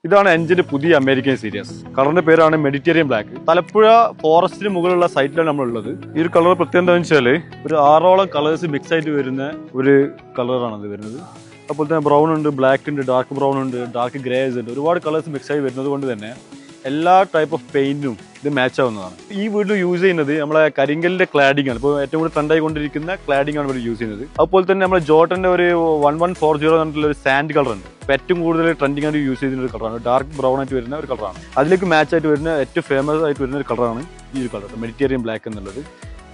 ഇതാണ് എഞ്ചിന്റെ പുതിയ അമേരിക്കൻ സീരീസ്. കളറിന്റെ പേരാണ് മെഡിറ്ററേനിയൻ ബ്ലാക്ക്. തലപ്പുഴ ഫോറസ്റ്റിന് മുകളിലുള്ള സൈറ്റിലാണ് നമ്മളുള്ളത്. ഈ ഒരു കളർ പ്രത്യേകം എന്താണെന്ന് വെച്ചാൽ ഒരു 6ഓളം കളേഴ്സ് മിക്സ് ആയിട്ട് വരുന്ന ഒരു കളറാണ് ഇത് വരുന്നത്. അതുപോലെ തന്നെ ബ്രൗൺ ഉണ്ട്, ബ്ലാക്ക് ഉണ്ട്, ഡാർക്ക് ബ്രൗൺ ഉണ്ട്, ഡാർക്ക് ഗ്രേസ് ഉണ്ട്. ഒരുപാട് കളേഴ്സ് മിക്സ് ആയി വരുന്നത് കൊണ്ട് തന്നെ എല്ലാ ടൈപ്പ് ഓഫ് പെയിന്റും ഇത് മാച്ച് ആവുന്നതാണ്. ഈ വീട്ടിൽ യൂസ് ചെയ്യുന്നത് നമ്മളെ കരിങ്കലിന്റെ ക്ലാഡിംഗ് ആണ്. ഇപ്പോൾ ഏറ്റവും കൂടുതൽ ട്രെൻഡായി കൊണ്ടിരിക്കുന്ന ക്ലാഡിംഗ് ആണ് ഇവിടെ യൂസ് ചെയ്യുന്നത്. അതുപോലെ തന്നെ നമ്മുടെ ജോട്ടന്റെ ഒരു 1140 എന്നുള്ള ഒരു സാൻഡ് കളർ ഉണ്ട്. ഏറ്റവും കൂടുതൽ ട്രെൻഡിങ് ആയിട്ട് യൂസ് ചെയ്യുന്ന ഒരു കളറാണ്. ഡാർക്ക് ബ്രൗൺ ആയിട്ട് വരുന്ന ഒരു കളറാണ്. അതിലേക്ക് മാച്ച് ആയിട്ട് വരുന്ന ഏറ്റവും ഫേമസ് ആയിട്ട് വരുന്ന ഒരു കളറാണ് ഈ ഒരു കളർ മെഡിറ്ററേനിയൻ ബ്ലാക്ക് എന്നുള്ളത്.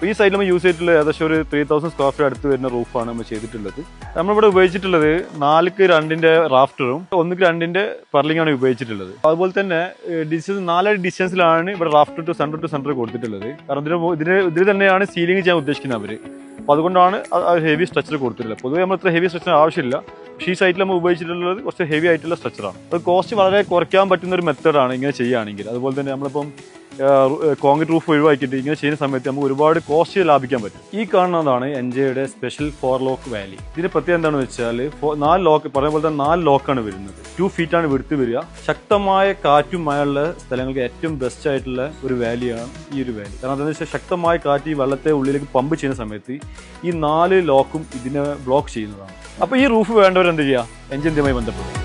ഈ സൈഡിൽ നമ്മൾ യൂസ് ചെയ്തിട്ടുള്ള ഏകദേശം ഒരു 3000 സ്ക്വയർ ഫീറ്റ് അടുത്ത് വരുന്ന റൂഫാണ് നമ്മൾ ചെയ്തിട്ടുള്ളത്. നമ്മളിവിടെ ഉപയോഗിച്ചിട്ടുള്ളത് 4:2 റാഫ്റ്ററും 1:2 പർലിംഗ് ആണ് ഉപയോഗിച്ചിട്ടുള്ളത്. അതുപോലെ തന്നെ 4 ഡിസ്റ്റൻസിലാണ് ഇവിടെ റാഫ്റ്റർ ടു സെന്റർ കൊടുത്തിട്ടുള്ളത്. കാരണം ഇതിൽ തന്നെയാണ് സീലിംഗ് ചെയ്യാൻ ഉദ്ദേശിക്കുന്നത് അവർ. അപ്പോൾ അതുകൊണ്ടാണ് ഹെവി സ്ട്രക്ചർ കൊടുത്തിട്ടുള്ളത്. പൊതുവെ നമ്മൾ ഇത്ര ഹെവി സ്ട്രക്ചർ ആവശ്യമില്ല. പക്ഷേ ഈ സൈറ്റിൽ നമ്മൾ ഉപയോഗിച്ചിട്ടുള്ളത് കുറച്ച് ഹെവി ആയിട്ടുള്ള സ്ട്രക്ചറാണ്. അത് കോസ്റ്റ് വളരെ കുറയ്ക്കാൻ പറ്റുന്ന ഒരു മെത്തേഡാണ് ഇങ്ങനെ ചെയ്യുകയാണെങ്കിൽ. അതുപോലെ തന്നെ നമ്മളിപ്പം കോൺക്രീറ്റ് റൂഫ് ഒഴിവാക്കിയിട്ട് ഇങ്ങനെ ചെയ്യുന്ന സമയത്ത് നമുക്ക് ഒരുപാട് കോസ്റ്റ് ലാഭിക്കാൻ പറ്റും. ഈ കാണുന്നതാണ് എൻജെയുടെ സ്പെഷ്യൽ 4 ലോക്ക് വാലി. ഇതിന്റെ പ്രത്യേകത എന്താണെന്ന് വെച്ചാൽ 4 ലോക്ക് പറഞ്ഞ പോലെ തന്നെ 4 ലോക്കാണ് വരുന്നത്. 2 ഫീറ്റാണ് വിടുത്ത് വരിക. ശക്തമായ കാറ്റും മഴയുള്ള സ്ഥലങ്ങൾക്ക് ഏറ്റവും ബെസ്റ്റ് ആയിട്ടുള്ള ഒരു വാലിയാണ് ഈ ഒരു വാലി. കാരണം എന്താണെന്ന് വെച്ചാൽ ശക്തമായ കാറ്റ് ഈ വെള്ളത്തെ ഉള്ളിലേക്ക് പമ്പ് ചെയ്യുന്ന സമയത്ത് ഈ 4 ലോക്കും ഇതിനെ ബ്ലോക്ക് ചെയ്യുന്നതാണ്. അപ്പോൾ ഈ റൂഫ് വേണ്ടവർ എന്ത് ചെയ്യുക, എൻജിനുമായി ബന്ധപ്പെടും.